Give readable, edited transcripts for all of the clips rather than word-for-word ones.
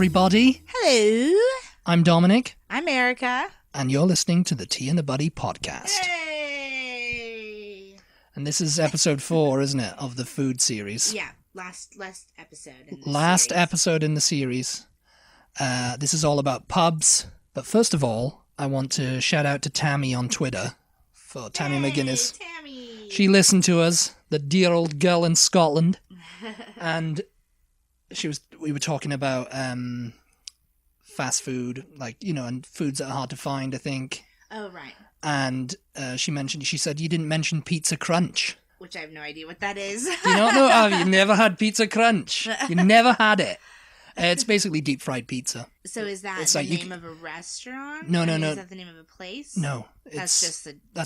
everybody. Hello. I'm Dominic. I'm Erica. And you're listening to the Tea and the Butty podcast. Hey. And this is episode 4, isn't it, of the food series? Yeah, last episode in the Last series. episode in the series. This is all about pubs. But first of all, I want to shout out to Tammy on Twitter for Tammy McGuinness. Tammy. She listened to us, the dear old girl in Scotland. And we were talking about fast food, and foods that are hard to find, I think. Oh, right. And she said you didn't mention Pizza Crunch. Which I have no idea what that is. Do you not know? Have you never had Pizza Crunch? You never had it. It's basically deep fried pizza. So is that the name of a restaurant? No. Is that the name of a place? No. That's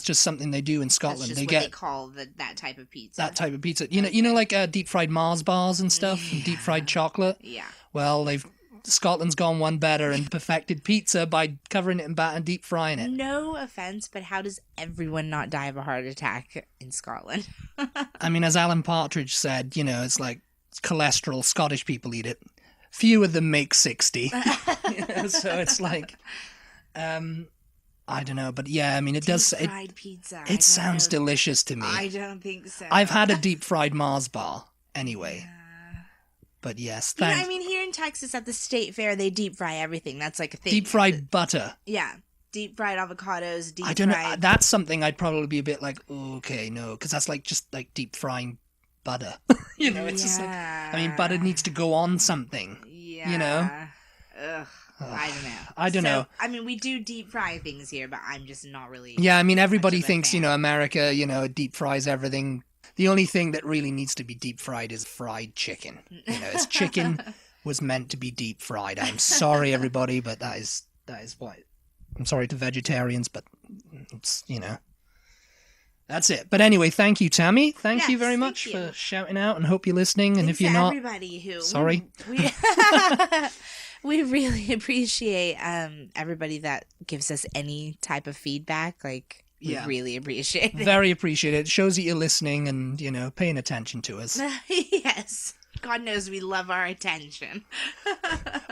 just something they do in Scotland. That's just they call that type of pizza. That type of pizza. You know, like deep fried Mars bars and stuff, and deep fried chocolate. Yeah. Well, Scotland's gone one better and perfected pizza by covering it in batter and deep frying it. No offense, but how does everyone not die of a heart attack in Scotland? I mean, as Alan Partridge said, it's like cholesterol. Scottish people eat it. Few of them make 60. So it's like, I don't know, but yeah, I mean, it does. Deep fried pizza. It sounds delicious to me. I don't think so. I've had a deep fried Mars bar anyway. Yeah. But yes, thanks. I mean, here in Texas at the state fair, they deep fry everything. That's like a thing. Deep fried butter. Yeah. Deep fried avocados, I don't know. That's something I'd probably be a bit like, okay, no, because that's just like deep frying butter. It's just like, I mean, butter needs to go on something. Yeah. Ugh. I don't know. I mean, we do deep fry things here, but I'm just not really. Yeah, I mean, everybody thinks, America, deep fries everything. The only thing that really needs to be deep fried is fried chicken. It's chicken was meant to be deep fried. I'm sorry, everybody, but that is what. I'm sorry to vegetarians, but it's, That's it. But anyway, thank you, Tammy. Thank you very much for shouting out, and hope you're listening. And if you're not, everybody who sorry. We really appreciate everybody that gives us any type of feedback. Like, we really appreciate it. Very appreciate it. It shows that you're listening and, paying attention to us. Yes. God knows we love our attention.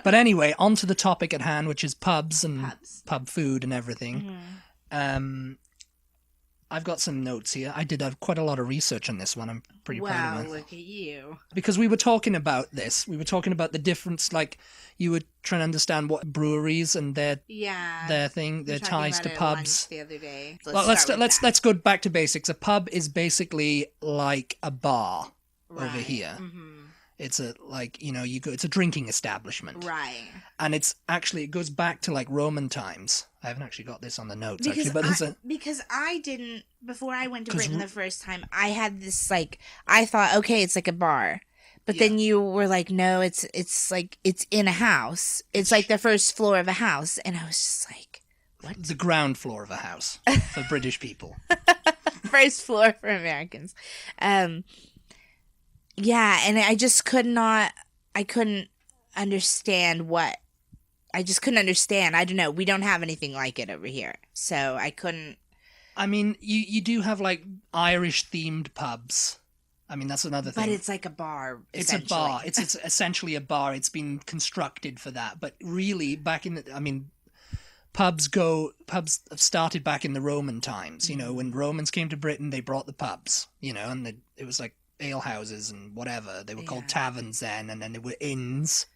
But anyway, on to the topic at hand, which is pubs and pub food and everything. Mm-hmm. I've got some notes here. I did have quite a lot of research on this one. I'm pretty proud of myself. Wow, look at you. Because we were talking about this. We were talking about the difference, like, you were trying to understand what breweries and their thing, their ties to pubs. The other day. Let's go back to basics. A pub is basically like a bar over here. Mm-hmm. It's it's a drinking establishment. Right. And it goes back to like Roman times. I haven't actually got this on the notes because I didn't, before I went to Britain the first time, I had this I thought, okay, it's like a bar. But then you were like, no, it's like, it's in a house. It's like the first floor of a house. And I was just like, what? The ground floor of a house for British people. First floor for Americans. Yeah, and I just couldn't understand I don't know. We don't have anything like it over here. So I couldn't. I mean, you do have like Irish themed pubs. I mean, that's another thing. But it's like a bar. It's a bar. It's essentially a bar. It's been constructed for that. But really, pubs have started back in the Roman times. When Romans came to Britain, they brought the pubs, and it was like ale houses and whatever. They were called taverns then, and then there were inns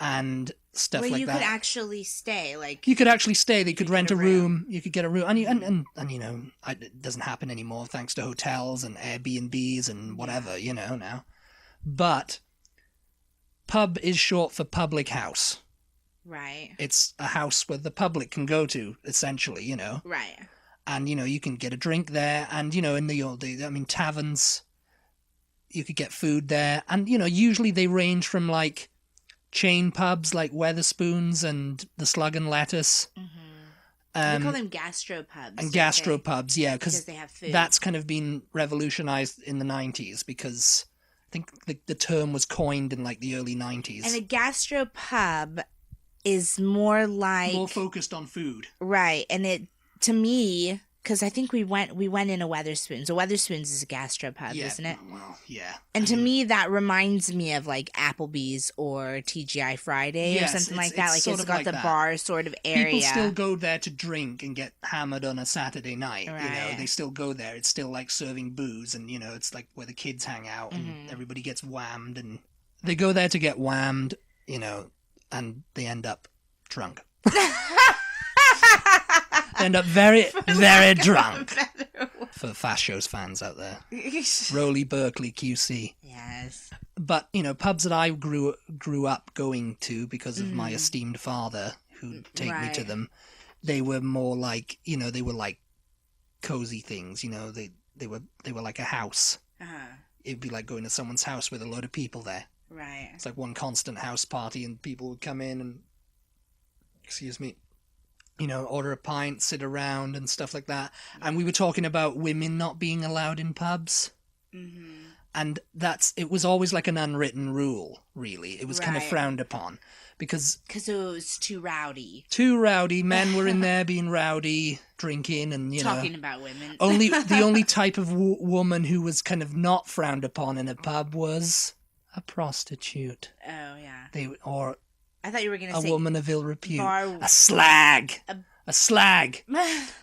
and stuff like that. Where you could actually stay, you could actually stay. They could rent a room. You could get a room, and it doesn't happen anymore thanks to hotels and Airbnbs and whatever, now. But pub is short for public house. Right. It's a house where the public can go to, essentially, Right. And, you can get a drink there, and, in the old days, taverns, you could get food there, and, usually they range from, like, chain pubs like Weatherspoons and the Slug and Lettuce. Mm-hmm. We call them gastropubs. And gastropubs, yeah, because they have food. That's kind of been revolutionized in the 90s, because I think the term was coined in, like, the early 90s. And a gastropub is more focused on food. Right, and to me, because I think we went in a Weatherspoons. A Weatherspoons is a gastropub, isn't it? Well, yeah. And to me, that reminds me of like Applebee's or TGI Friday or something like that. Like it's got the bar sort of area. People still go there to drink and get hammered on a Saturday night. Right. You know, they still go there. It's still like serving booze, and you know, it's like where the kids hang out and everybody gets whammed, and they go there to get whammed. You know, and they end up drunk. End up very, very drunk. For Fast Shows fans out there. Rowley Berkeley QC. Yes. But, you know, pubs that I grew up going to because of my esteemed father, who'd take me to them, they were more like, you know, they were like cozy things, you know, they were like a house. Uh-huh. It'd be like going to someone's house with a load of people there. Right. It's like one constant house party, and people would come in and, excuse me, you know, order a pint, sit around and stuff like that. And we were talking about women not being allowed in pubs. Mm-hmm. And it was always like an unwritten rule, really. It was kind of frowned upon because it was too rowdy. Too rowdy. Men were in there being rowdy, drinking and, you know. Talking about women. The only type of woman who was kind of not frowned upon in a pub was a prostitute. Oh, yeah. I thought you were going to say... A woman of ill repute. A slag. A slag.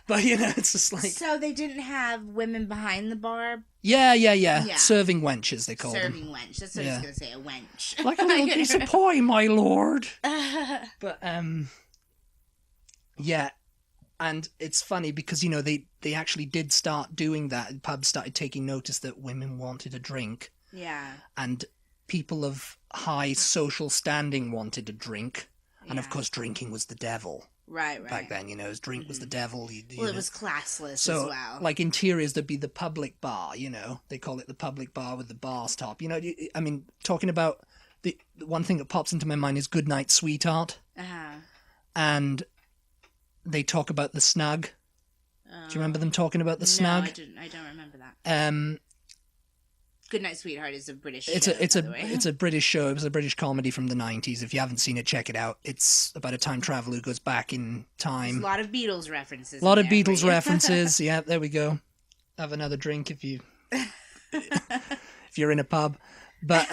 But, you know, it's just like... So they didn't have women behind the bar? Yeah. Serving wenches, they call them. Serving wench. That's what I was going to say, a wench. Like a little piece of pie, my lord. But, yeah. And it's funny because, you know, they actually did start doing that. Pubs started taking notice that women wanted a drink. Yeah. And people of high social standing wanted a drink. Yeah. And, of course, drinking was the devil. Right. Back then, you know, drink was the devil. Well, it was classless as well. Like interiors, there'd be the public bar, you know. They call it the public bar with the bar top. You know, I mean, talking about the one thing that pops into my mind is Goodnight Sweetheart. Uh-huh. And they talk about the snug. Do you remember them talking about the snug? No, I don't remember that. Goodnight Sweetheart is a British show, It's a British show. It was a British comedy from the 90s. If you haven't seen it, check it out. It's about a time traveler who goes back in time. There's a lot of Beatles references. A lot of Beatles references. Yeah, there we go. Have another drink if you're in a pub. But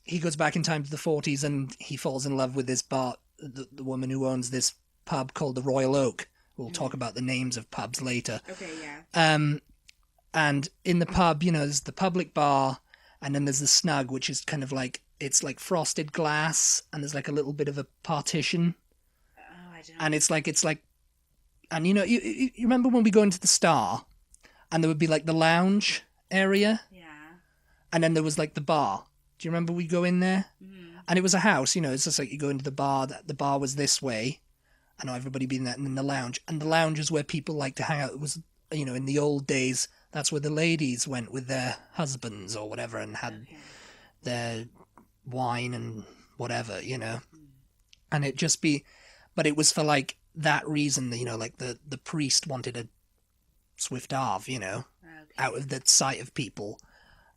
he goes back in time to the 40s and he falls in love with this the woman who owns this pub called the Royal Oak. We'll talk about the names of pubs later. Okay, yeah. And in the pub, you know, there's the public bar, and then there's the snug, which is kind of like, it's like frosted glass, and there's like a little bit of a partition. Oh, I don't know. And it's like, and you know, you remember when we go into the Star, and there would be like the lounge area? Yeah. And then there was like the bar. Do you remember we go in there? Mm. And it was a house, you know, it's just like you go into the bar was this way. I know everybody being there, and then the lounge. And the lounge is where people like to hang out. It was, you know, in the old days, that's where the ladies went with their husbands or whatever and had their wine and whatever, you know. And but it was for like that reason, you know, like the priest wanted a swift arve, you know, out of the sight of people.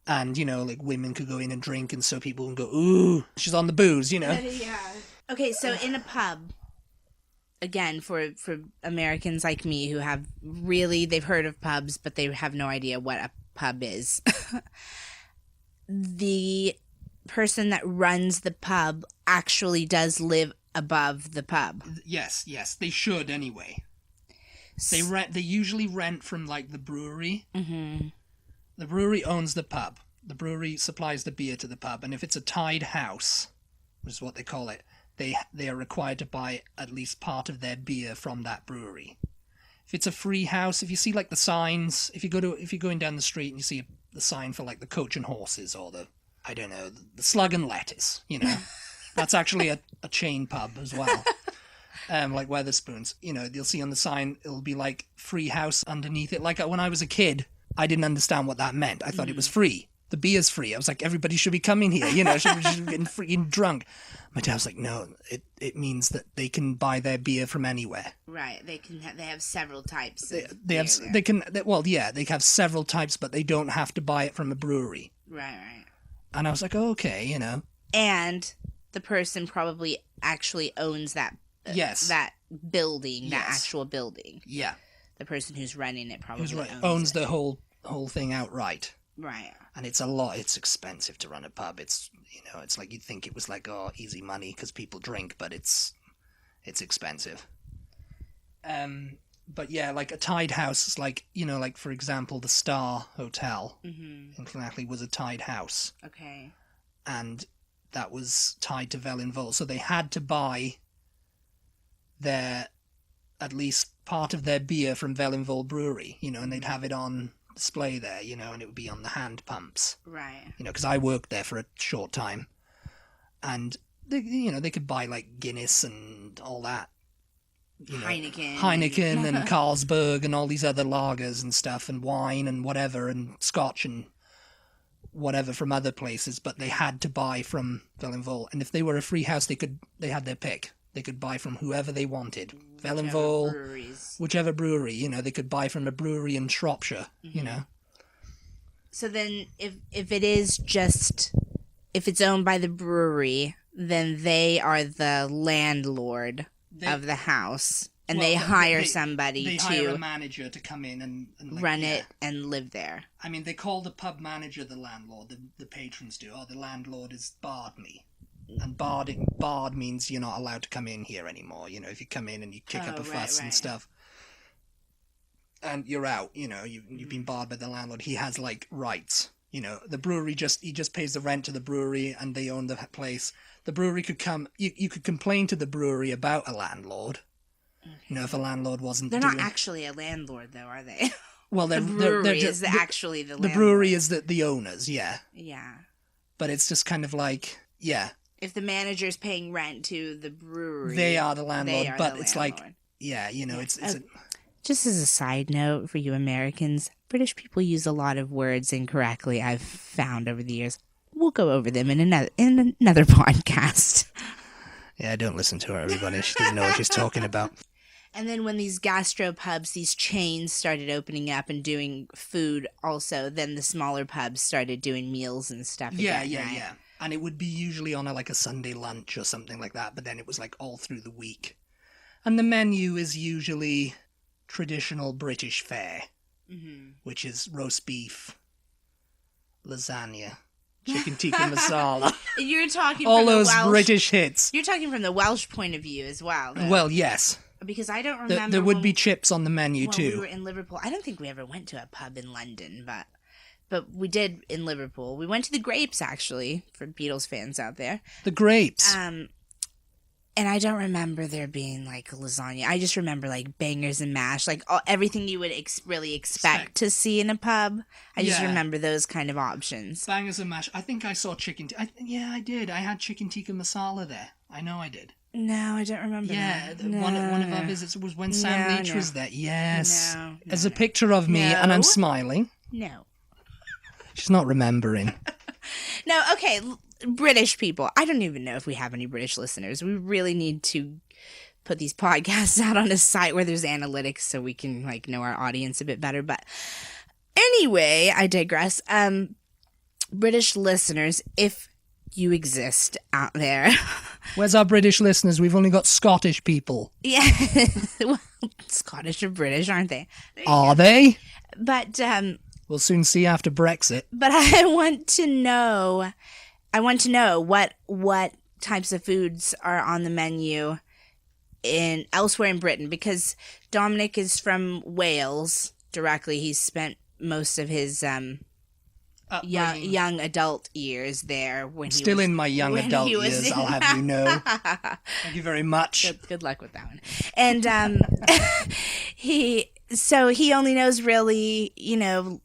And, you know, like women could go in and drink, and so people can go, ooh, she's on the booze, you know. Yeah. Okay, so in a pub, again, for Americans like me who they've heard of pubs, but they have no idea what a pub is. The person that runs the pub actually does above the pub. Yes, they should anyway. They usually rent from like the brewery. Mm-hmm. The brewery owns the pub. The brewery supplies the beer to the pub, and if it's a tied house, which is what they call it, they are required to buy at least part of their beer from that brewery. If it's a free house, if you see like the signs, if you're going down the street and you see the sign for like the Coach and Horses or the Slug and Lettuce, you know, that's actually a chain pub as well. Like Weatherspoons, you know, you'll see on the sign, it'll be like free house underneath it. Like when I was a kid, I didn't understand what that meant. I thought it was free. The beer's free. I was like, everybody should be coming here, you know, should be getting freaking drunk. My dad was like, no, it means that they can buy their beer from anywhere. Right. They have several types. They have several types, but they don't have to buy it from a brewery. Right. And I was like, oh, okay, you know. And the person probably actually owns that. Yes. That building, that actual building. Yeah. the person who's running it probably owns it. the whole thing outright. Right. And it's expensive to run a pub. It's, it's like you'd think it was like, easy money because people drink, but it's expensive. But yeah, like a tied house is like, like for example, the Star Hotel in Llanelli was a tied house. Okay. And that was tied to Felinvol. So they had to buy at least part of their beer from Felinvol Brewery, and they'd have it on display there, and it would be on the hand pumps. Right. Because I worked there for a short time. And, they could buy like Guinness and all that. Heineken and Carlsberg and all these other lagers and stuff and wine and whatever and scotch and whatever from other places, but they had to buy from Felinvol. And if they were a free house, they had their pick. They could buy from whoever they wanted. Felinvol, whichever brewery, they could buy from a brewery in Shropshire, So then if it is if it's owned by the brewery, then they are the landlord of the house, and they hire somebody they to hire a manager to come in and run it and live there. I mean, they call the pub manager the landlord. The patrons do. The landlord is barred me, and barred means you're not allowed to come in here anymore. If you come in and you kick up a fuss and stuff, and you're out. You've been barred by the landlord. He has like rights. The brewery he just pays the rent to the brewery, and they own the place. The brewery could come. You could complain to the brewery about a landlord. Okay. If a landlord wasn't. They're not actually a landlord, though, are they? Well, the brewery is actually the landlord. The brewery is the owners, yeah. Yeah. But it's just kind of like, yeah. If the manager's paying rent to the brewery, they are the landlord. But it's like, yeah, it's. Just as a side note for you Americans, British people use a lot of words incorrectly. I've found over the years. We'll go over them in another podcast. Yeah, don't listen to her, everybody. She doesn't know what she's talking about. And then when these gastropubs, these chains started opening up and doing food also, then the smaller pubs started doing meals and stuff. Yeah. And it would be usually on a Sunday lunch or something like that, but then it was like all through the week. And the menu is usually traditional British fare, which is roast beef, lasagna, chicken tikka masala. You're talking all from those the Welsh, British hits. You're talking from the Welsh point of view as well, though. Well, yes. Because I don't remember. There would be chips on the menu too. We were in Liverpool. I don't think we ever went to a pub in London, but we did in Liverpool. We went to the Grapes, actually, for Beatles fans out there. The Grapes. And I don't remember there being like lasagna. I just remember like bangers and mash, like everything you would really expect to see in a pub. I just remember those kind of options. Bangers and mash. I think I saw chicken. I did. I had chicken tikka masala there. I know I did. No, I don't remember. Yeah, that. One of our visits was when Sam Leach was there. Yes. No, There's a picture of me and I'm smiling. No. She's not remembering. No, okay. British people. I don't even know if we have any British listeners. We really need to put these podcasts out on a site where there's analytics so we can know our audience a bit better. But anyway, I digress. British listeners, if you exist out there. Where's our British listeners? We've only got Scottish people. Yeah. Well, Scottish or British, aren't they? Are they? But we'll soon see after Brexit. But I want to know what types of foods are on the menu elsewhere in Britain, because Dominic is from Wales directly. He's spent most of his young adult years there. Still in my young adult years, I'll have you know. Thank you very much. Good luck with that one. And he only knows really,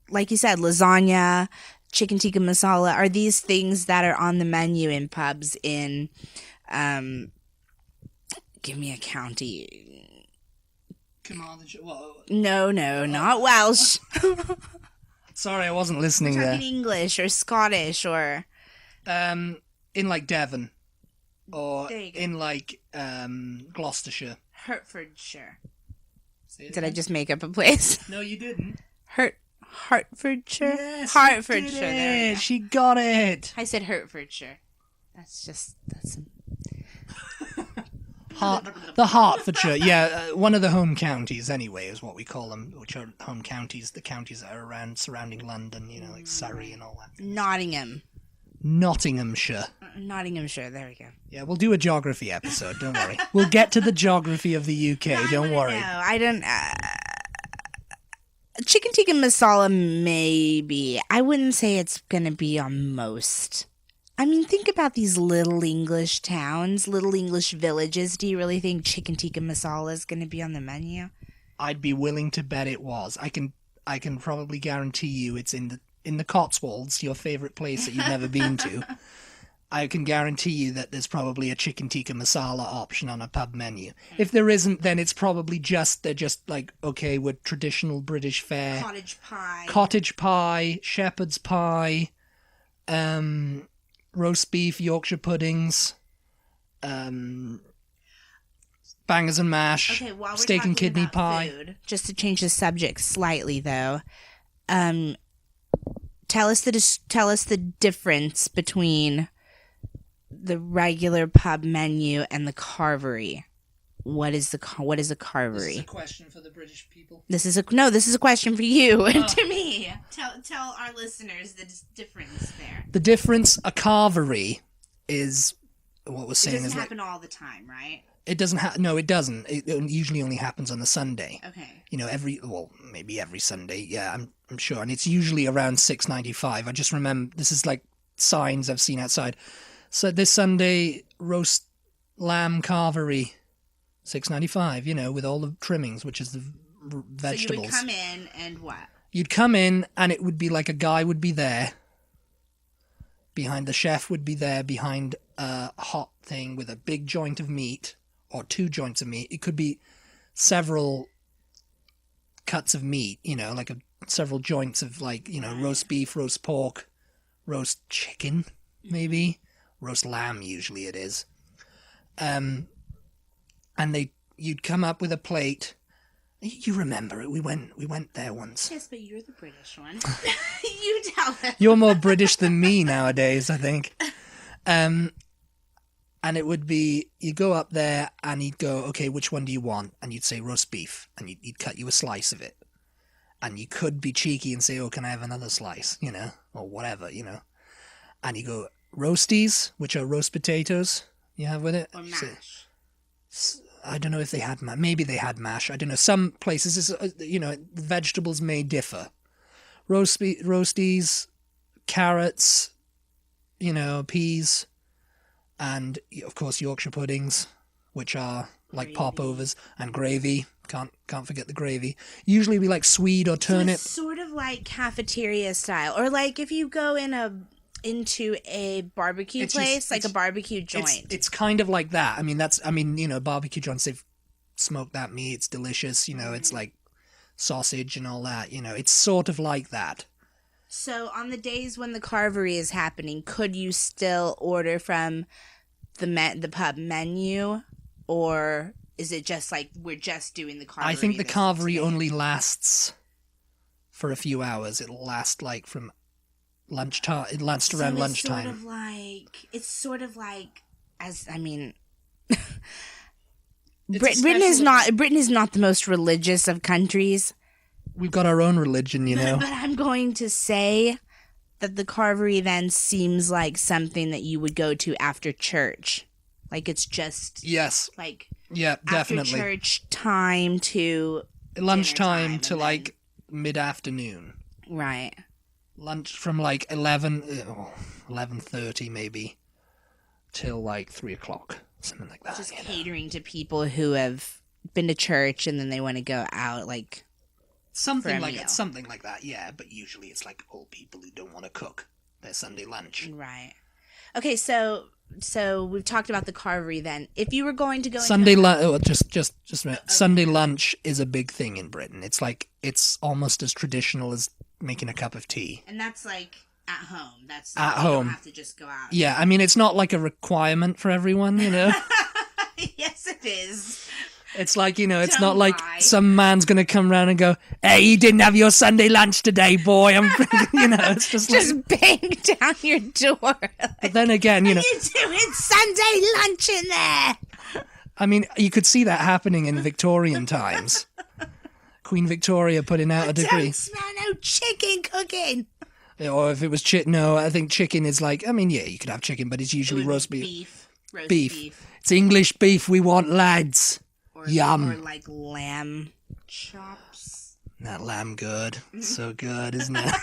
like you said, lasagna, chicken tikka masala are these things that are on the menu in pubs in give me a county. No, not Welsh. Sorry, I wasn't listening We're there. talking English or Scottish or in Devon or in Gloucestershire. Hertfordshire. Did I just make up a place? No, you didn't. Hertfordshire? Yes, Hertfordshire. There she got it. I said Hertfordshire. That's The Hertfordshire, yeah, one of the home counties anyway is what we call them, which are home counties, the counties that are around surrounding London, you know, like Surrey and all that. Nottingham. Nottinghamshire. Nottinghamshire, there we go. Yeah, we'll do a geography episode, don't worry. We'll get to the geography of the UK, don't worry. No, I don't... chicken tikka masala, maybe. I wouldn't say it's going to be on most. I mean, think about these little English towns, little English villages. Do you really think chicken tikka masala is going to be on the menu? I'd be willing to bet it was. I can probably guarantee you it's in the Cotswolds, your favourite place that you've never been to. I can guarantee you that there's probably a chicken tikka masala option on a pub menu. If there isn't, then it's probably they're just like, okay, with traditional British fare. Cottage pie, shepherd's pie, roast beef, Yorkshire puddings, bangers and mash, okay, while we're steak and kidney about pie. Food, just to change the subject slightly, though, tell us the difference between the regular pub menu and the carvery. What is a carvery? This is a question for the British people. This is a question for you and to me. Tell our listeners the difference there. The difference, a carvery is what we're saying. It doesn't happen all the time, right? It doesn't no, it doesn't. It usually only happens on the Sunday. Okay. You know, maybe every Sunday. Yeah, I'm sure, and it's usually around $6.95. I just remember this is like signs I've seen outside. So this Sunday, roast lamb carvery, $6.95. You know, with all the trimmings, which is the vegetables. So you would come in and what? You'd come in and it would be like a guy would be there. The chef would be there behind a hot thing with a big joint of meat or 2 joints of meat. It could be several cuts of meat, you know, like several joints of roast beef, roast pork, roast chicken, maybe. Roast lamb, usually it is. And you'd come up with a plate. You remember it? We went there once. Yes, but you're the British one. You tell them. You're more British than me nowadays, I think. And it would be, you go up there and he'd go, okay, which one do you want? And you'd say roast beef, and he'd cut you a slice of it. And you could be cheeky and say, oh, can I have another slice? You know, or whatever, you know. And you go, roasties, which are roast potatoes you have with it. Or mash. I don't know if they had mash. Maybe they had mash. I don't know. Some places, the vegetables may differ. Roasties, carrots, peas, and, of course, Yorkshire puddings, which are like popovers, and gravy. Can't forget the gravy. Usually we like swede or turnip. So it's sort of like cafeteria style. Or like if you go into a barbecue place, like a barbecue joint. It's kind of like that. Barbecue joints, they've smoked that meat. It's delicious. It's like sausage and all that. It's sort of like that. So on the days when the carvery is happening, could you still order from the pub menu, or is it just like we're just doing the carvery? I think the carvery only lasts for a few hours. It'll last like from lunchtime. It lasts around lunchtime. It's sort of like Britain is not the most religious of countries. We've got our own religion, But I'm going to say that the carvery then seems like something that you would go to after church. Like it's just definitely after church time to lunchtime to like mid-afternoon. Right. Lunch from like 11:30 maybe till like 3 o'clock, something like that. Just catering to people who have been to church and then they want to go out like something like that. Yeah, but usually it's like old people who don't want to cook their Sunday lunch. Right. Okay, so we've talked about the carvery then. If you were going to go Sunday lunch, just a minute. Sunday lunch is a big thing in Britain. It's like it's almost as traditional as making a cup of tea. And that's like at home. That's at home. You don't have to just go out. Yeah, it's not like a requirement for everyone, Yes, it is. It's like, it's not like some man's going to come round and go, hey, you didn't have your Sunday lunch today, boy. It's just bang down your door. But then again, What are you doing Sunday lunch in there? I mean, you could see that happening in Victorian times. Queen Victoria putting out a decree. Don't smell no chicken cooking. Or if it was chicken, no, I think chicken is like, I mean, yeah, you could have chicken, but it's usually roast beef. Roast beef. It's English beef we want, lads. Or, Yum. Or like lamb chops. That lamb good. So good, isn't it?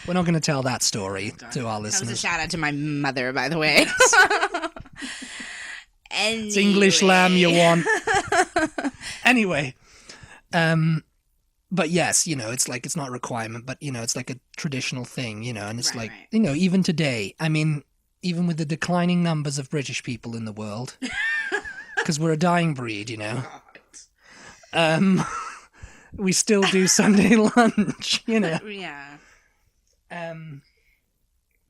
We're not going to tell that story to our listeners. That was a shout out to my mother, by the way. Anyway. It's English lamb you want. Anyway. But yes, you know, it's like, it's not a requirement, but, you know, it's like a traditional thing, you know, and it's right. You know, even today, I mean, even with the declining numbers of British people in the world, because we're a dying breed, you know, we still do Sunday lunch, you know. Yeah.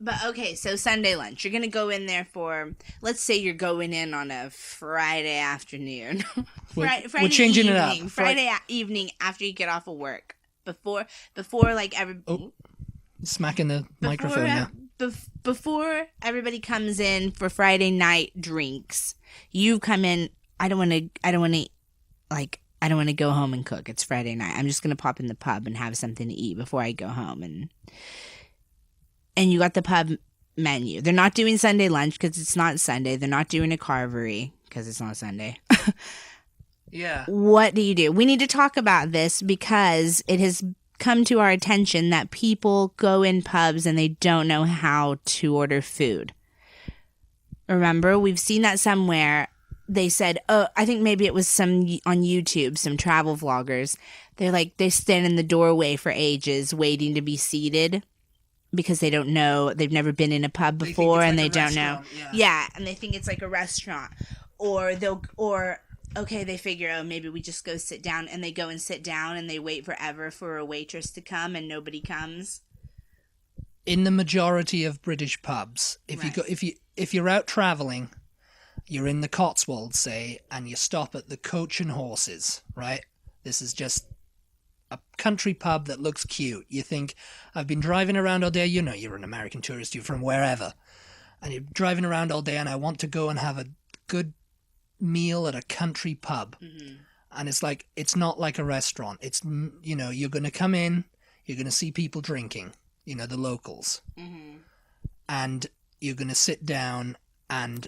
But okay, so Sunday lunch, you're going to go in there for, let's say you're going in on a Friday afternoon. Friday we're changing evening, it up. Friday evening after you get off of work. Before like every... Oh, smacking the microphone now. Before everybody comes in for Friday night drinks, you come in, I don't want to go home and cook. It's Friday night. I'm just going to pop in the pub and have something to eat before I go home. And you got the pub menu. They're not doing Sunday lunch because it's not Sunday. They're not doing a carvery because it's not Sunday. Yeah. What do? We need to talk about this because it has come to our attention that people go in pubs and they don't know how to order food. Remember, we've seen that somewhere. They said, I think maybe it was some on YouTube, some travel vloggers. They're like, they stand in the doorway for ages waiting to be seated. Because they don't know, they've never been in a pub before and they don't know. Yeah, and they think it's like a restaurant. Or they figure, maybe we just go sit down, and they go and sit down and they wait forever for a waitress to come and nobody comes. In the majority of British pubs, if you're out traveling, you're in the Cotswolds, say, and you stop at the Coach and Horses, right? This is just a country pub that looks cute. You think, I've been driving around all day. You know, you're an American tourist. You're from wherever. And you're driving around all day and I want to go and have a good meal at a country pub. Mm-hmm. And it's like, it's not like a restaurant. It's, you know, you're going to come in, you're going to see people drinking, you know, the locals. Mm-hmm. And you're going to sit down, and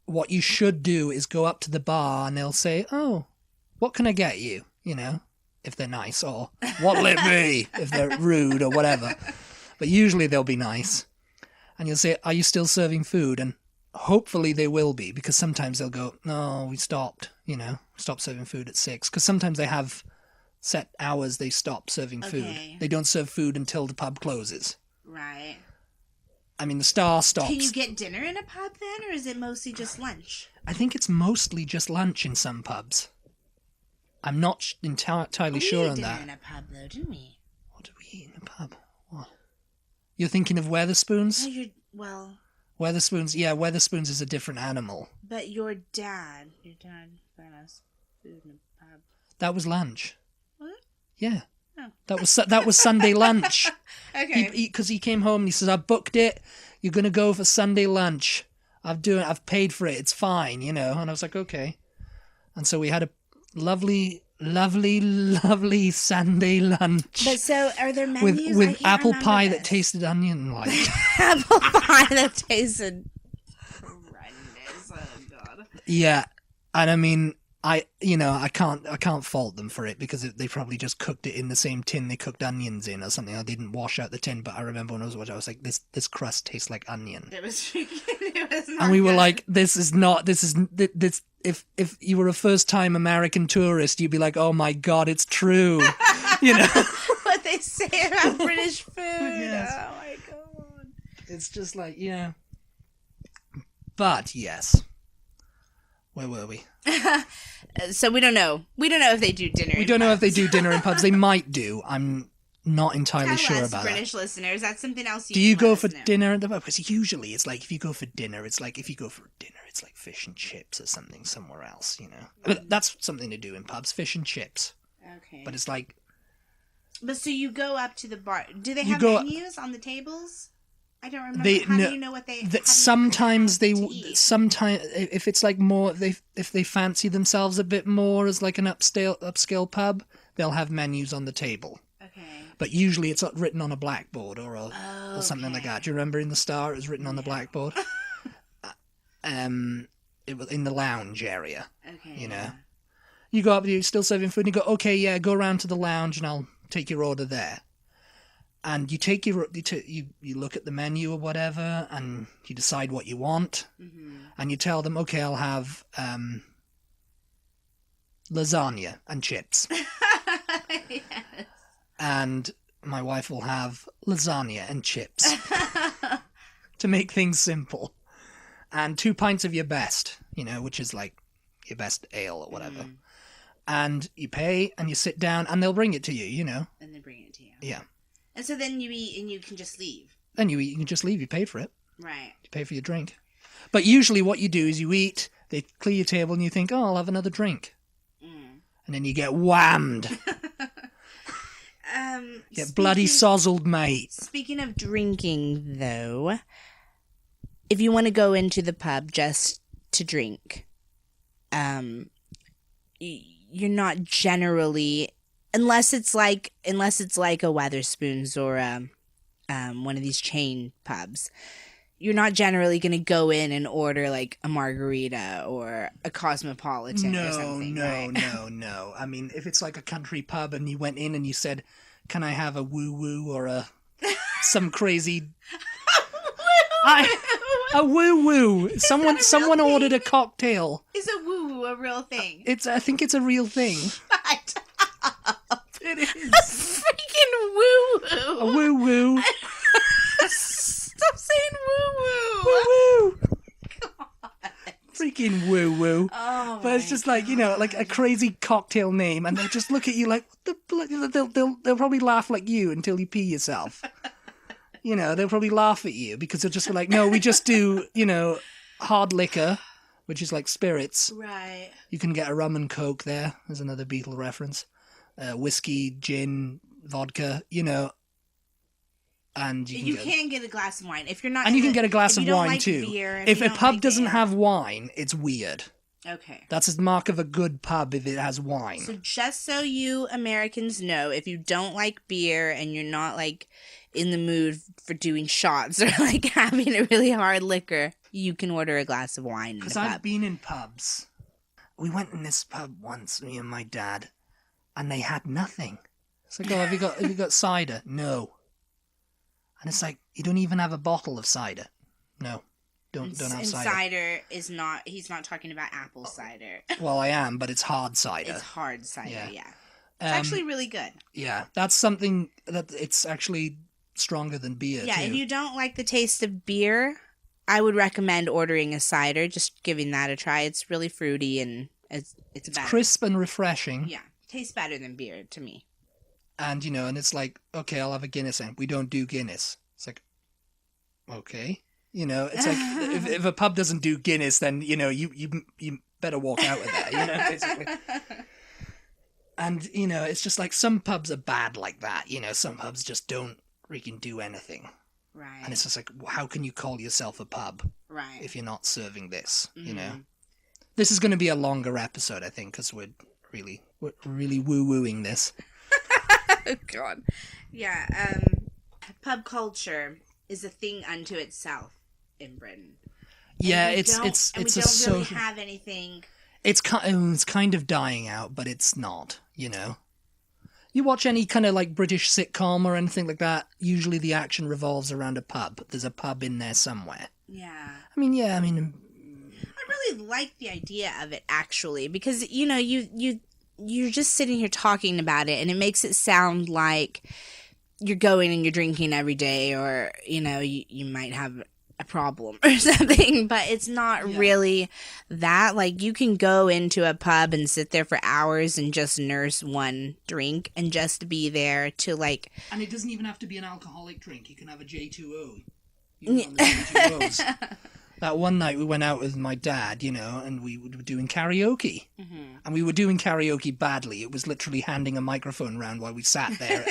what you should do is go up to the bar and they'll say, oh, what can I get you? You know, if they're nice, or what'll it be if they're rude or whatever. But usually they'll be nice. And you'll say, are you still serving food? And hopefully they will be, because sometimes they'll go, no, we stopped, you know, stopped serving food at 6. Because sometimes they have set hours they stop serving food. They don't serve food until the pub closes. Right. I mean, the Star stops. Can you get dinner in a pub then, or is it mostly just lunch? I think it's mostly just lunch in some pubs. I'm not entirely sure on that. We ate dinner in a pub, though, didn't we? What did we eat in a pub? What? You're thinking of Weatherspoons? Weatherspoons, yeah, Weatherspoons is a different animal. But your dad brought us food in a pub. That was lunch. What? Yeah. Oh. That was Sunday lunch. Okay. Because he came home and he says, I booked it. You're going to go for Sunday lunch. I've paid for it. It's fine, you know. And I was like, okay. And so we had a lovely Sunday lunch. But so, are there menus? With apple pie that tasted onion-like. Apple pie that tasted horrendous. Oh, God. Yeah. And I mean, I can't fault them for it, because they probably just cooked it in the same tin they cooked onions in or something. I didn't wash out the tin, but I remember when I was watching, I was like, this crust tastes like onion. It was not and we were good. like, this. If you were a first-time American tourist, you'd be like, oh my God, it's true. You know? What they say about British food. Yes. Oh my God. It's just like, yeah. But, yes. Where were we? So we don't know. We don't know if they do dinner. We don't know if they do dinner in pubs. They might do. I'm not entirely sure about British that. listeners, that's something else. Do you go for dinner at the pub? Because usually it's like, if you go for dinner, it's like fish and chips or something somewhere else, you know. But that's something to do in pubs, fish and chips. Okay. But it's like. But so you go up to the bar. Do they have menus on the tables? I don't remember. How do you know what they? Sometimes if it's like more, if they fancy themselves a bit more as like an upscale pub, they'll have menus on the table. Okay. But usually it's written on a blackboard or something like that. Do you remember in the Star it was written on the blackboard? It was in the lounge area. Okay. You know, you go up, you're still serving food, and you go, okay, yeah, go around to the lounge, and I'll take your order there. And you take you look at the menu or whatever, and you decide what you want, and you tell them, okay, I'll have lasagna and chips. Yes. And my wife will have lasagna and chips to make things simple. And 2 pints of your best, which is like your best ale or whatever. And you pay and you sit down and they'll bring it to you, And they bring it to you. Yeah. And so then you eat and you can just leave. Then you eat, you can just leave. You paid for it. Right. You pay for your drink. But usually what you do is you eat, they clear your table and you think, oh, I'll have another drink. And then you get whammed. Get bloody sozzled, mate. Speaking of drinking, though, if you want to go into the pub just to drink, you're not generally, unless it's like a Weatherspoons or one of these chain pubs, you're not generally going to go in and order like a margarita or a Cosmopolitan or something. No. I mean, if it's like a country pub and you went in and you said, "Can I have a woo woo or some crazy?" A woo woo. Someone ordered a cocktail. Is a woo woo a real thing? I think it's a real thing. Shut up. It is. A freaking woo woo. A woo woo. Stop saying woo woo. Woo woo. Freaking woo woo. Oh, but it's just like, like a crazy cocktail name, and they'll just look at you like, they'll probably laugh like you until you pee yourself. They'll probably laugh at you because they'll just be like, no, we just do, hard liquor, which is like spirits. Right. You can get a rum and coke there. There's another Beatle reference. Whiskey, gin, vodka, and you can get a glass of wine if you're not. And you can get a glass of wine like too. Beer, if a pub doesn't have wine, it's weird. Okay. That's a mark of a good pub if it has wine. So just so you Americans know, if you don't like beer and you're not like in the mood for doing shots or like having a really hard liquor, you can order a glass of wine. Because I've been in pubs. We went in this pub once, me and my dad, and they had nothing. It's like, oh, have you got cider? No. And it's like, you don't even have a bottle of cider. No. Don't have cider. And cider is not, he's not talking about apple cider. Well, I am, but it's hard cider. It's hard cider, yeah. It's actually really good. Yeah, that's something that it's actually stronger than beer, Yeah, too. if you don't like the taste of beer, I would recommend ordering a cider, just giving that a try. It's really fruity and it's better. Crisp and refreshing. Yeah, tastes better than beer to me. And, and it's like, okay, I'll have a Guinness, and we don't do Guinness. It's like, okay. It's like, if a pub doesn't do Guinness, then, you better walk out of there, basically. And, it's just like some pubs are bad like that, some pubs just don't freaking do anything. Right. And it's just like, how can you call yourself a pub? Right. If you're not serving this, This is going to be a longer episode, I think, because we're really woo-wooing this. Oh, God. Yeah, pub culture is a thing unto itself in Britain. Yeah, we it's don't really have anything. It's kind of dying out, but it's not. You watch any kind of like British sitcom or anything like that. Usually, the action revolves around a pub. There's a pub in there somewhere. Yeah. I mean. I really like the idea of it actually, because you're just sitting here talking about it, and it makes it sound like you're going and you're drinking every day, or you might have a problem or something, but it's not really that. Like, you can go into a pub and sit there for hours and just nurse one drink and just be there to like. And it doesn't even have to be an alcoholic drink. You can have a J2O. J2Os. That one night we went out with my dad, and we were doing karaoke. Mm-hmm. And we were doing karaoke badly. It was literally handing a microphone around while we sat there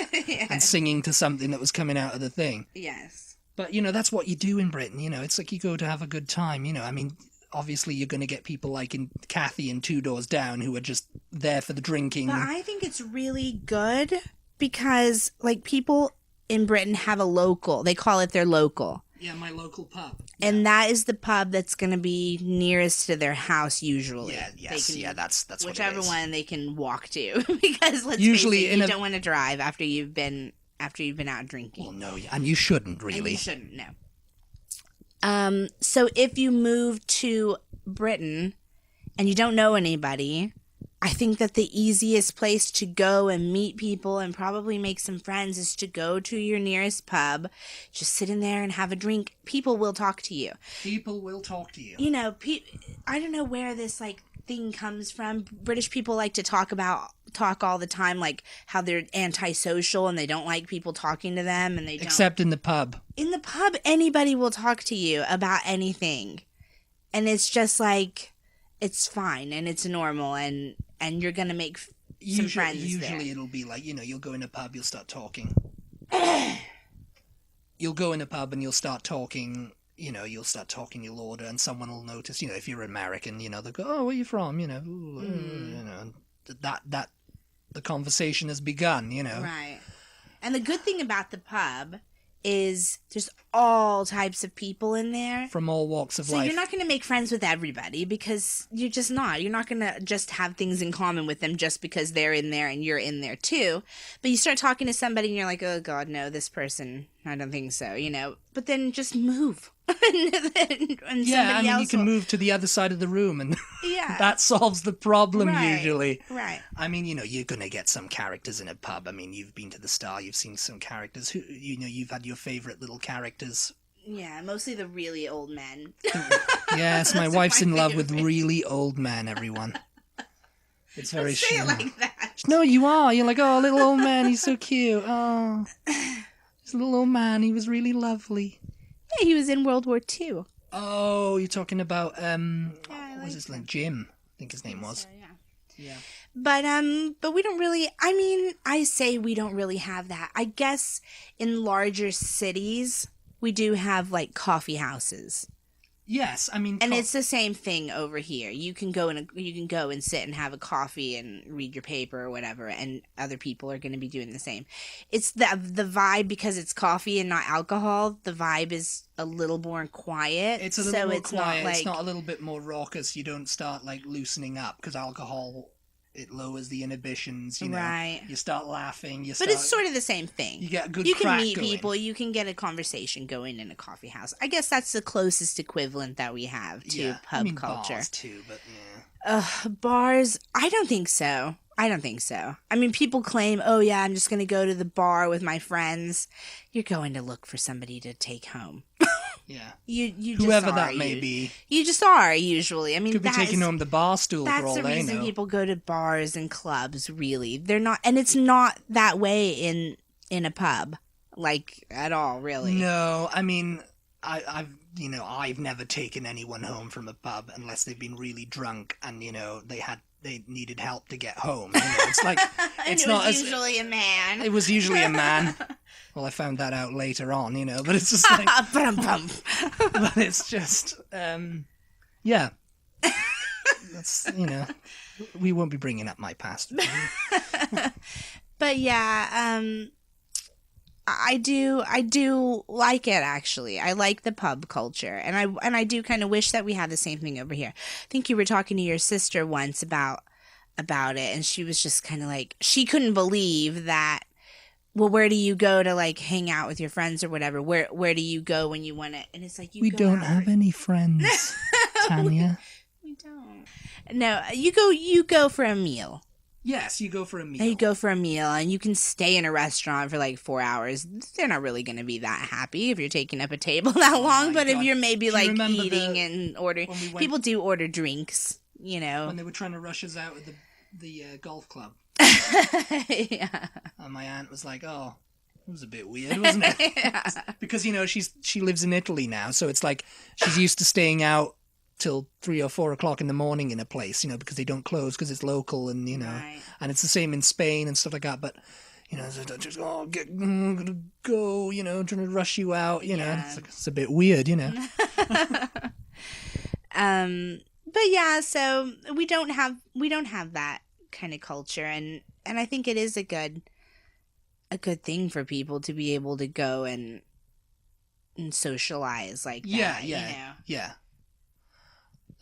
and singing to something that was coming out of the thing. Yes. But, you know, that's what you do in Britain, you know. It's like you go to have a good time, you know. I mean, obviously you're going to get people like in Kathy and Two Doors Down who are just there for the drinking. But I think it's really good because, like, people in Britain have a local. They call it their local. Yeah, my local pub. And that is the pub that's going to be nearest to their house usually. Yeah, yes, that's what it is. Whichever one they can walk to. Because let's usually face it, you don't want to drive after you've been out drinking. Well, no, and you shouldn't, really. And you shouldn't, no. So if you move to Britain and you don't know anybody, I think that the easiest place to go and meet people and probably make some friends is to go to your nearest pub, just sit in there and have a drink. People will talk to you. People will talk to you. You know, I don't know where this, like, thing comes from. British people like to talk all the time, like how they're antisocial and they don't like people talking to them, and they don't. Except in the pub. In the pub, anybody will talk to you about anything, and it's just like it's fine and it's normal, and you're gonna make some friends. Usually it'll be like, you know, you'll go in a pub, you'll start talking. You'll go in a pub and you'll start talking. You know, you'll start talking, you'll order, and someone will notice. You know, if you're American, you know, they'll go, "Oh, where are you from?" You know, you know, and that the conversation has begun. You know, right. And the good thing about the pub is there's all types of people in there. From all walks of life. So you're not going to make friends with everybody because you're just not. You're not going to just have things in common with them just because they're in there and you're in there too. But you start talking to somebody and you're like, oh God, no, this person, I don't think so, you know. But then just move. and yeah, I mean, you can move to the other side of the room and that solves the problem usually. Right. I mean, you know, you're going to get some characters in a pub. I mean, you've been to the Star, you've seen some characters who, you know, you've had your favorite little characters. Yeah, mostly the really old men. Yes, my wife's in love with really old men, everyone. It's very Say it like that. No, you are. You're like, oh, little old man, he's so cute. Oh, this little old man, he was really lovely. Yeah, he was in World War II. Oh, you're talking about what was his name? Jim, I think his name was. So, yeah. But we don't really. I mean, I say we don't really have that. I guess in larger cities we do have like coffee houses. Yes, I mean, and it's the same thing over here. You can go and sit and have a coffee and read your paper or whatever, and other people are going to be doing the same. It's the vibe, because it's coffee and not alcohol. The vibe is a little more quiet. It's a little more quiet. It's not a little bit more raucous. You don't start like loosening up, because alcohol, it lowers the inhibitions, you know. Right. You start laughing. But it's sort of the same thing. You get a good You crack can meet going. people. You can get a conversation going in a coffee house. I guess that's the closest equivalent that we have to pub culture. Bars too, but yeah. Bars? I don't think so. I mean, people claim, oh yeah, I'm just going to go to the bar with my friends. You're going to look for somebody to take home. Yeah. You whoever just that may be. You just are usually. I mean, could be taking home the bar stool for all they know. That's the reason people go to bars and clubs. Really, they're not, and it's not that way in a pub, like at all. Really. No, I mean, I've never taken anyone home from a pub unless they've been really drunk and they needed help to get home. You know, it's like it's not usually a man. It was usually a man. Well, I found that out later on, you know, but it's just like... but it's just, yeah. That's, you know, we won't be bringing up my past. But yeah, I do like it, actually. I like the pub culture, and I do kind of wish that we had the same thing over here. I think you were talking to your sister once about it, and she was just kind of like, she couldn't believe that. Well, where do you go to like hang out with your friends or whatever? Where do you go when you want to? And it's like we don't have any friends, Tanya. We don't. No, you go for a meal. Yes, you go for a meal. You go for a meal, and you can stay in a restaurant for like 4 hours. They're not really going to be that happy if you're taking up a table that long. But if you're maybe like eating and ordering, people do order drinks. You know, when they were trying to rush us out of the golf club. Yeah. And my aunt was like, "Oh, it was a bit weird, wasn't it?" Yeah. Because she lives in Italy now, so it's like she's used to staying out till 3 or 4 o'clock in the morning in a place, you know, because they don't close because it's local, and you know, right. And it's the same in Spain and stuff like that. But you know, just I'm gonna go, you know, trying to rush you out, you know. It's a bit weird, you know. But yeah, so we don't have that kind of culture, and I think it is a good thing for people to be able to go and socialize like that. You know? Yeah.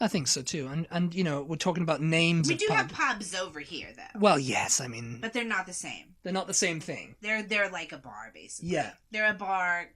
I think so too, and you know, we're talking about names. We do have pubs over here, though. Well, yes, I mean, but they're not the same. They're not the same thing. They're like a bar, basically. Yeah, they're a bar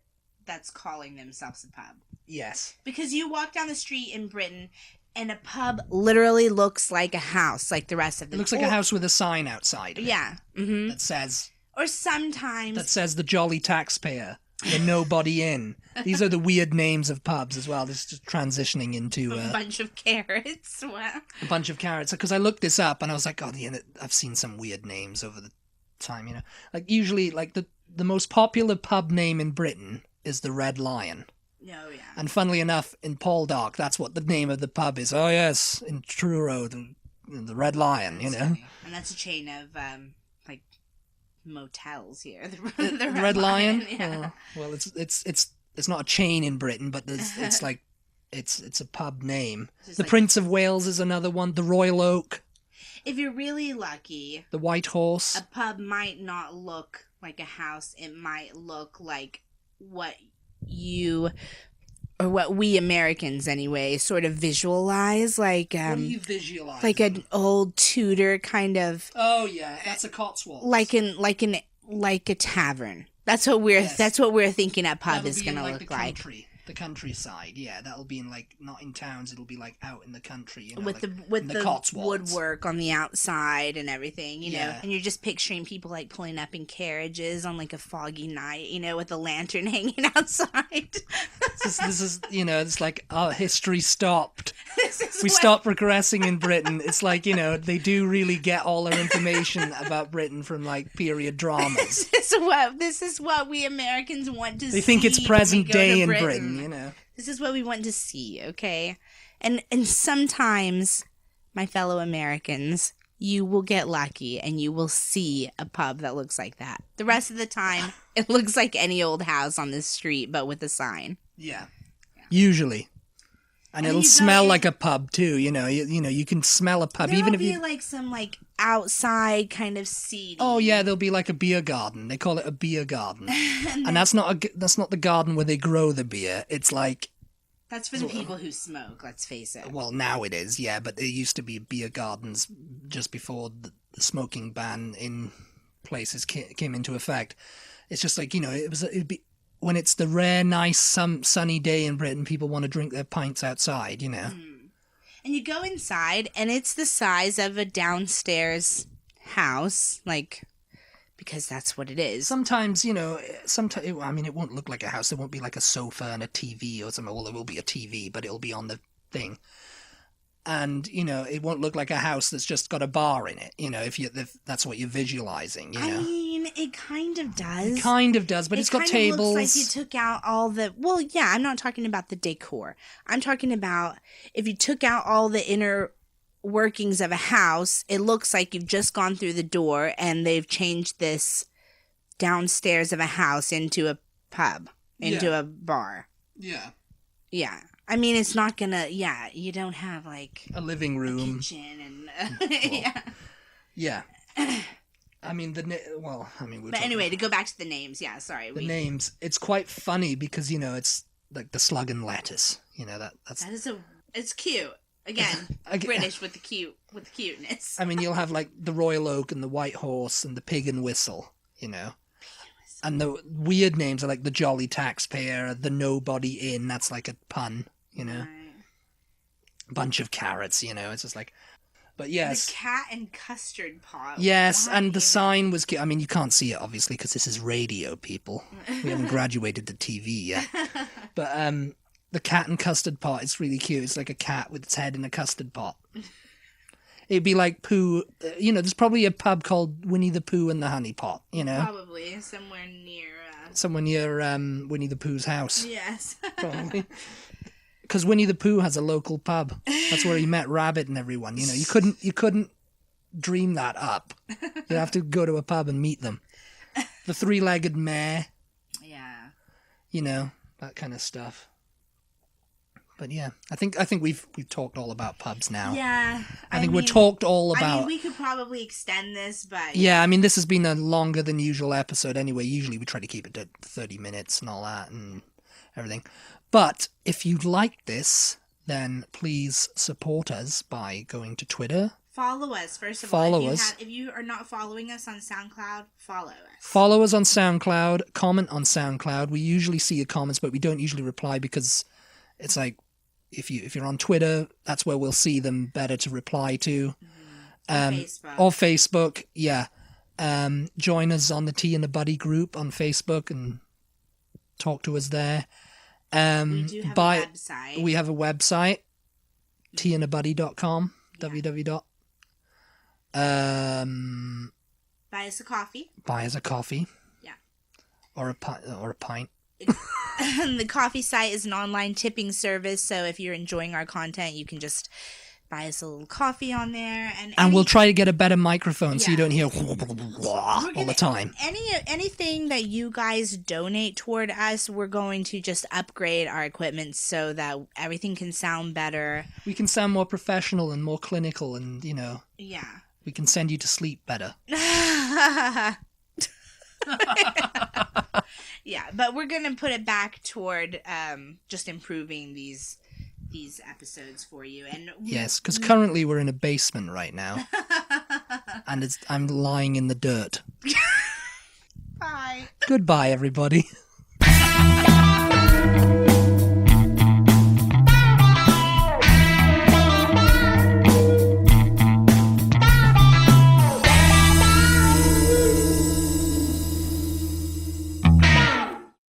that's calling themselves a pub. Yes, because you walk down the street in Britain, and a pub literally looks like a house, like the rest of them. It looks like a house with a sign outside. Yeah, that says. Or sometimes that says the Jolly Taxpayer. The Nobody Inn. These are the weird names of pubs as well. This is just transitioning into a bunch of carrots. Wow. A bunch of carrots. Because I looked this up and I was like, oh, I've seen some weird names over the time, you know. Like usually, like the most popular pub name in Britain is the Red Lion. Oh yeah. And funnily enough, in Paul Dock, that's what the name of the pub is. Oh yes, in Truro, the Red Lion. That's funny. And that's a chain of like motels here. The Red Lion. Yeah. Well, it's not a chain in Britain, but it's like it's a pub name. The like, Prince of Wales is another one. The Royal Oak. If you're really lucky, the White Horse. A pub might not look like a house. It might look like what we Americans anyway sort of visualize, like what do you visualize? Like an old Tudor kind of. Oh yeah, that's a Cotswold. Like a tavern. That's what we're thinking a pub is gonna look like. The countryside, yeah, that'll be in like not in towns. It'll be like out in the country, you know, with like the Cotswolds. Woodwork on the outside and everything, you know. And you're just picturing people like pulling up in carriages on like a foggy night, you know, with a lantern hanging outside. This is you know, it's like our history stopped. We stopped progressing in Britain. It's like, you know, they do really get all their information about Britain from like period dramas. This is what we Americans want to see. They think it's present day in Britain, you know. This is what we want to see, okay? And sometimes, my fellow Americans, you will get lucky and you will see a pub that looks like that. The rest of the time, it looks like any old house on this street, but with a sign. Yeah. Usually. And it'll smell like a pub too, you know. You know, you can smell a pub even if you. There'll be like some like outside kind of seating. Oh yeah, there'll be like a beer garden. They call it a beer garden, and that's not the garden where they grow the beer. It's like. That's for the people who smoke. Let's face it. Well, now it is, yeah. But there used to be beer gardens just before the smoking ban in places came into effect. It's just like, you know, it'd be. When it's the rare, nice, sunny day in Britain, people want to drink their pints outside, you know. And you go inside, and it's the size of a downstairs house, like, because that's what it is. Sometimes, you know, I mean, it won't look like a house. There won't be like a sofa and a TV or something. Well, there will be a TV, but it'll be on the thing. And, you know, it won't look like a house that's just got a bar in it, you know, if that's what you're visualizing, you know. I mean, it kind of does. It kind of does, but it's got tables. It looks like you took out all the... Well, yeah, I'm not talking about the decor. I'm talking about if you took out all the inner workings of a house, it looks like you've just gone through the door and they've changed this downstairs of a house into a pub, into a bar. Yeah. Yeah. I mean, it's not gonna. Yeah, you don't have like a living room, a kitchen, and yeah. I mean But anyway, to go back to the names, yeah. Sorry, names. It's quite funny because, you know, it's like the slug and lettuce. You know it's cute. Again, British with the cuteness. I mean, you'll have like the Royal Oak and the White Horse and the Pig and Whistle. You know. And the weird names are like the Jolly Taxpayer, the Nobody Inn. That's like a pun, you know. Right. Bunch of carrots, you know. It's just like, but yes. The cat and custard pot. Yes, and the sign was. I mean, you can't see it obviously because this is radio, people. We haven't graduated to TV yet. But the cat and custard pot is really cute. It's like a cat with its head in a custard pot. It'd be like Pooh, you know, there's probably a pub called Winnie the Pooh and the Honey Pot, you know? Probably, somewhere near... Winnie the Pooh's house. Yes. Probably. Because Winnie the Pooh has a local pub. That's where he met Rabbit and everyone, you know? You couldn't dream that up. You'd have to go to a pub and meet them. The three-legged mare. Yeah. You know, that kind of stuff. But yeah, I think we've talked all about pubs now. Yeah. I think we've talked all about... I mean, we could probably extend this, but... Yeah, I mean, this has been a longer than usual episode anyway. Usually we try to keep it to 30 minutes and all that and everything. But if you like this, then please support us by going to Twitter. Follow us, first of all. If you are not following us on SoundCloud, follow us. Follow us on SoundCloud. Comment on SoundCloud. We usually see your comments, but we don't usually reply because it's like, if you're on Twitter, that's where we'll see them better to reply to. Or Facebook, yeah. Join us on the Tea and the Butty group on Facebook and talk to us there. We do have a website. We have a website, teaandabuddy.com, yeah. www. Buy us a coffee. Buy us a coffee. Yeah. Or a pint. The coffee site is an online tipping service, so if you're enjoying our content, you can just buy us a little coffee on there. And we'll try to get a better microphone so you don't hear all the time. Anything that you guys donate toward us, we're going to just upgrade our equipment so that everything can sound better. We can sound more professional and more clinical and, you know. Yeah. We can send you to sleep better. Yeah, but we're gonna put it back toward just improving these episodes for you. And yes, because currently we're in a basement right now, and I'm lying in the dirt. Bye. Goodbye, everybody.